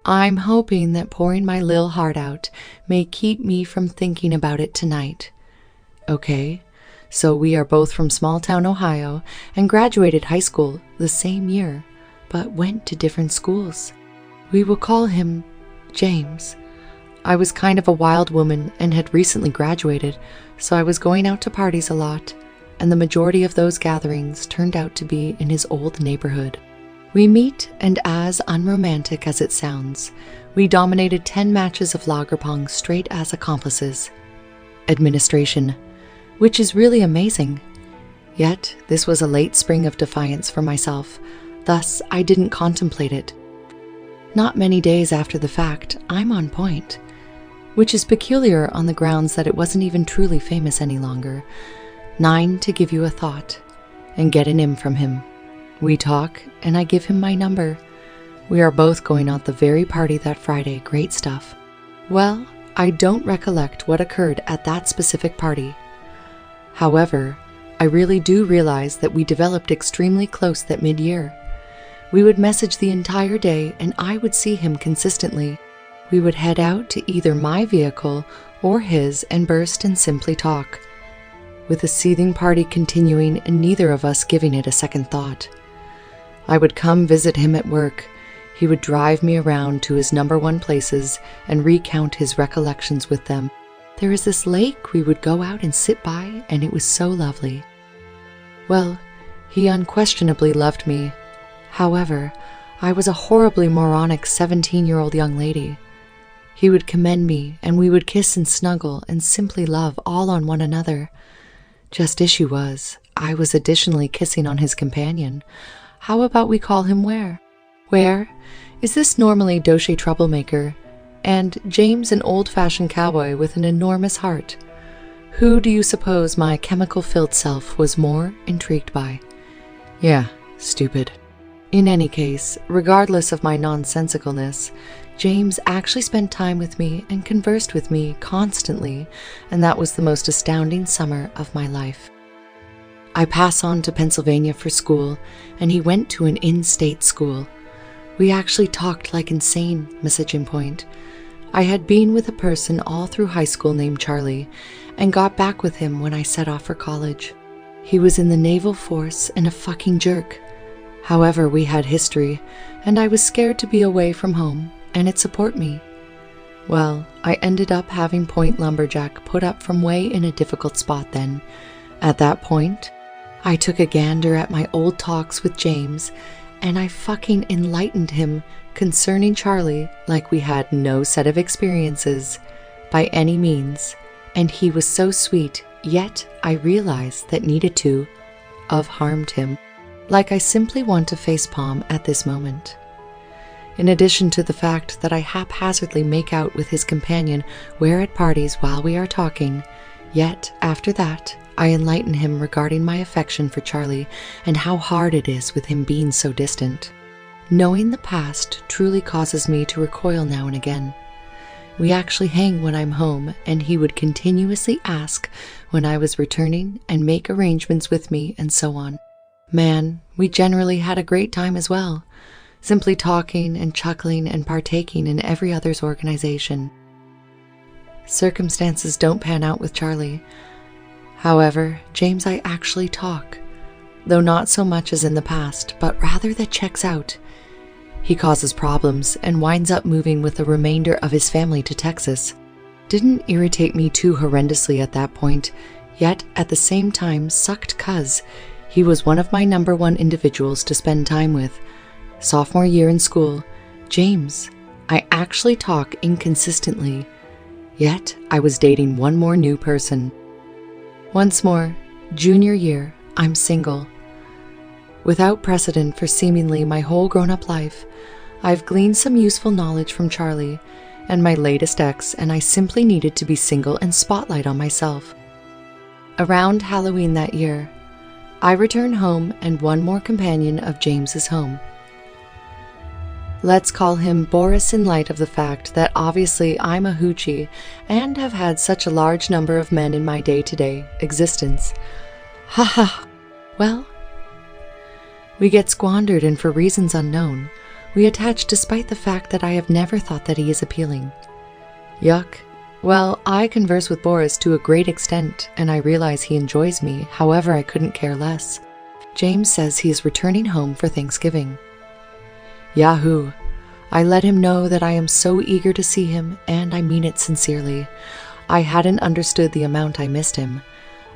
I'm hoping that pouring my lil heart out may keep me from thinking about it tonight. Okay, so we are both from small town Ohio and graduated high school the same year, but went to different schools. We will call him James. I was kind of a wild woman and had recently graduated, so I was going out to parties a lot, and the majority of those gatherings turned out to be in his old neighborhood. We meet, and as unromantic as it sounds, we dominated 10 matches of lager pong straight as accomplices. Administration, which is really amazing. Yet, this was a late spring of defiance for myself, thus I didn't contemplate it. Not many days after the fact, I'm on point, which is peculiar on the grounds that it wasn't even truly famous any longer. 9 to give you a thought, and get an im from him. We talk, and I give him my number. We are both going out the very party that Friday, great stuff. Well, I don't recollect what occurred at that specific party. However, I really do realize that we developed extremely close that mid-year. We would message the entire day, and I would see him consistently. We would head out to either my vehicle or his and burst and simply talk, with the seething party continuing and neither of us giving it a second thought. I would come visit him at work. He would drive me around to his number 1 places and recount his recollections with them. There is this lake we would go out and sit by, and it was so lovely. Well, he unquestionably loved me. However, I was a horribly moronic 17-year-old young lady. He would commend me, and we would kiss and snuggle and simply love all on one another. Just issue was, I was additionally kissing on his companion. How about we call him Ware? Ware, is this normally Doche troublemaker, and James an old-fashioned cowboy with an enormous heart? Who do you suppose my chemical-filled self was more intrigued by? Yeah, stupid. In any case, regardless of my nonsensicalness, James actually spent time with me and conversed with me constantly, and that was the most astounding summer of my life. I pass on to Pennsylvania for school, and he went to an in-state school. We actually talked like insane, messaging point. I had been with a person all through high school named Charlie, and got back with him when I set off for college. He was in the naval force and a fucking jerk. However, we had history, and I was scared to be away from home, and it support me. Well, I ended up having Point Lumberjack put up from way in a difficult spot then. At that point, I took a gander at my old talks with James, and I fucking enlightened him concerning Charlie like we had no set of experiences by any means, and he was so sweet, yet I realized that needed to have harmed him. Like I simply want to facepalm at this moment. In addition to the fact that I haphazardly make out with his companion Ware at parties while we are talking, yet after that, I enlighten him regarding my affection for Charlie and how hard it is with him being so distant. Knowing the past truly causes me to recoil now and again. We actually hang when I'm home, and he would continuously ask when I was returning and make arrangements with me and so on. Man, we generally had a great time as well, simply talking and chuckling and partaking in every other's organization. Circumstances don't pan out with Charlie. However, James I actually talk, though not so much as in the past, but rather that checks out. He causes problems and winds up moving with the remainder of his family to Texas. Didn't irritate me too horrendously at that point, yet at the same time sucked 'cause he was one of my number 1 individuals to spend time with. Sophomore year in school, James, I actually talk inconsistently, yet I was dating one more new person. Once more, junior year, I'm single. Without precedent for seemingly my whole grown-up life, I've gleaned some useful knowledge from Charlie and my latest ex, and I simply needed to be single and spotlight on myself. Around Halloween that year, I return home and one more companion of James's home. Let's call him Boris in light of the fact that obviously I'm a hoochie and have had such a large number of men in my day-to-day existence. Ha. Well, we get squandered, and for reasons unknown, we attach despite the fact that I have never thought that he is appealing. Yuck. Well, I converse with Boris to a great extent, and I realize he enjoys me, however I couldn't care less. James says he is returning home for Thanksgiving. Yahoo! I let him know that I am so eager to see him, and I mean it sincerely. I hadn't understood the amount I missed him.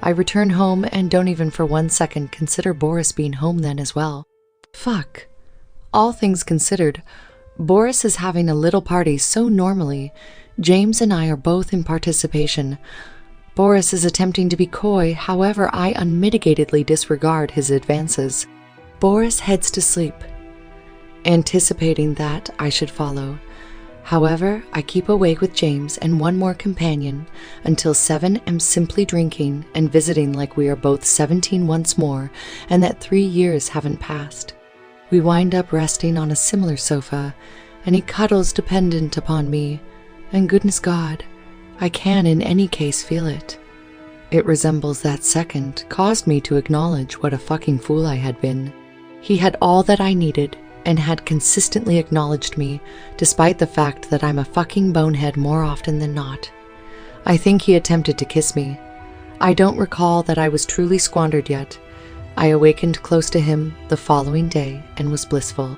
I return home and don't even for 1 second consider Boris being home then as well. Fuck. All things considered, Boris is having a little party so normally. James and I are both in participation. Boris is attempting to be coy, however I unmitigatedly disregard his advances. Boris heads to sleep, anticipating that I should follow. However, I keep awake with James and one more companion until 7 am simply drinking and visiting like we are both 17 once more and that 3 years haven't passed. We wind up resting on a similar sofa, and he cuddles dependent upon me, and goodness God, I can in any case feel it. It resembles that second caused me to acknowledge what a fucking fool I had been. He had all that I needed and had consistently acknowledged me, despite the fact that I'm a fucking bonehead more often than not. I think he attempted to kiss me. I don't recall that I was truly squandered yet. I awakened close to him the following day and was blissful.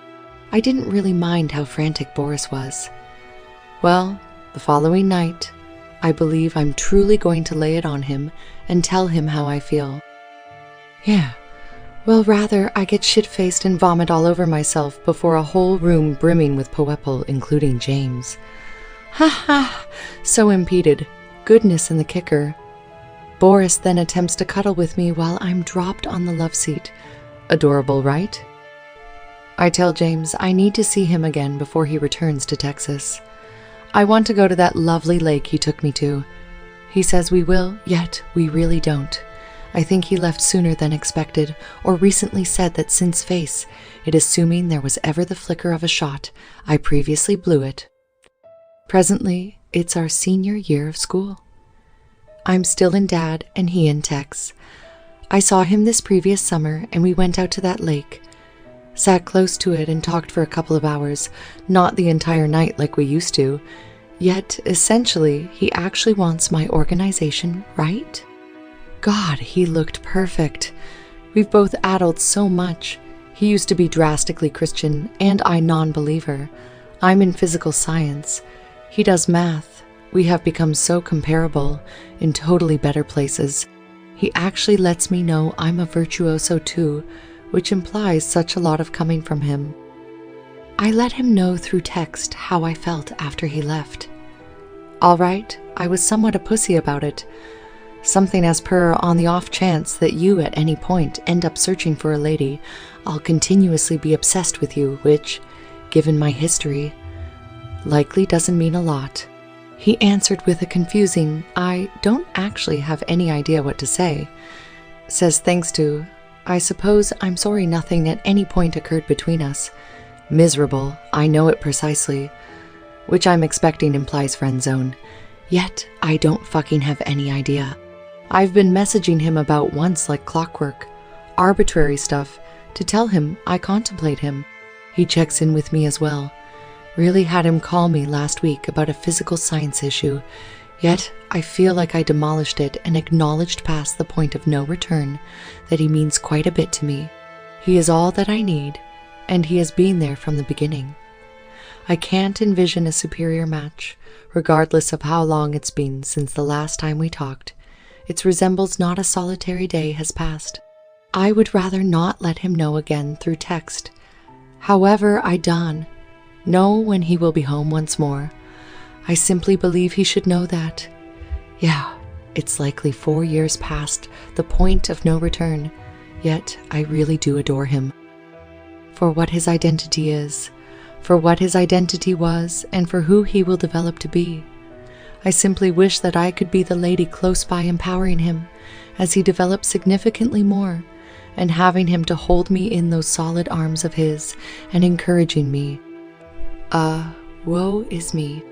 I didn't really mind how frantic Boris was. Well, the following night, I believe I'm truly going to lay it on him and tell him how I feel. Yeah. Well, rather, I get shit-faced and vomit all over myself before a whole room brimming with poeple, including James. Ha ha! So impeded. Goodness in the kicker. Boris then attempts to cuddle with me while I'm dropped on the love seat. Adorable, right? I tell James I need to see him again before he returns to Texas. I want to go to that lovely lake he took me to. He says we will, yet we really don't. I think he left sooner than expected, or recently said that since face, it assuming there was ever the flicker of a shot, I previously blew it. Presently, it's our senior year of school. I'm still in Dad and he in Tex. I saw him this previous summer and we went out to that lake. Sat close to it and talked for a couple of hours, not the entire night like we used to. Yet, essentially, he actually wants my organization, right? God, he looked perfect. We've both addled so much. He used to be drastically Christian, and I non-believer. I'm in physical science. He does math. We have become so comparable, in totally better places. He actually lets me know I'm a virtuoso too, which implies such a lot of coming from him. I let him know through text how I felt after he left. All right, I was somewhat a pussy about it. Something as per on the off chance that you at any point end up searching for a lady, I'll continuously be obsessed with you, which, given my history, likely doesn't mean a lot. He answered with a confusing, I don't actually have any idea what to say. Says thanks to, I suppose I'm sorry nothing at any point occurred between us. Miserable, I know it precisely. Which I'm expecting implies friend zone. Yet, I don't fucking have any idea. I've been messaging him about once like clockwork, arbitrary stuff, to tell him I contemplate him. He checks in with me as well. Really had him call me last week about a physical science issue, yet I feel like I demolished it and acknowledged past the point of no return that he means quite a bit to me. He is all that I need, and he has been there from the beginning. I can't envision a superior match, regardless of how long it's been since the last time we talked. It resembles not a solitary day has passed. I would rather not let him know again through text. However, I know when he will be home once more. I simply believe he should know that. Yeah, it's likely 4 years past the point of no return, yet I really do adore him. For what his identity is, for what his identity was, and for who he will develop to be. I simply wish that I could be the lady close by empowering him as he develops significantly more, and having him to hold me in those solid arms of his and encouraging me. Woe is me.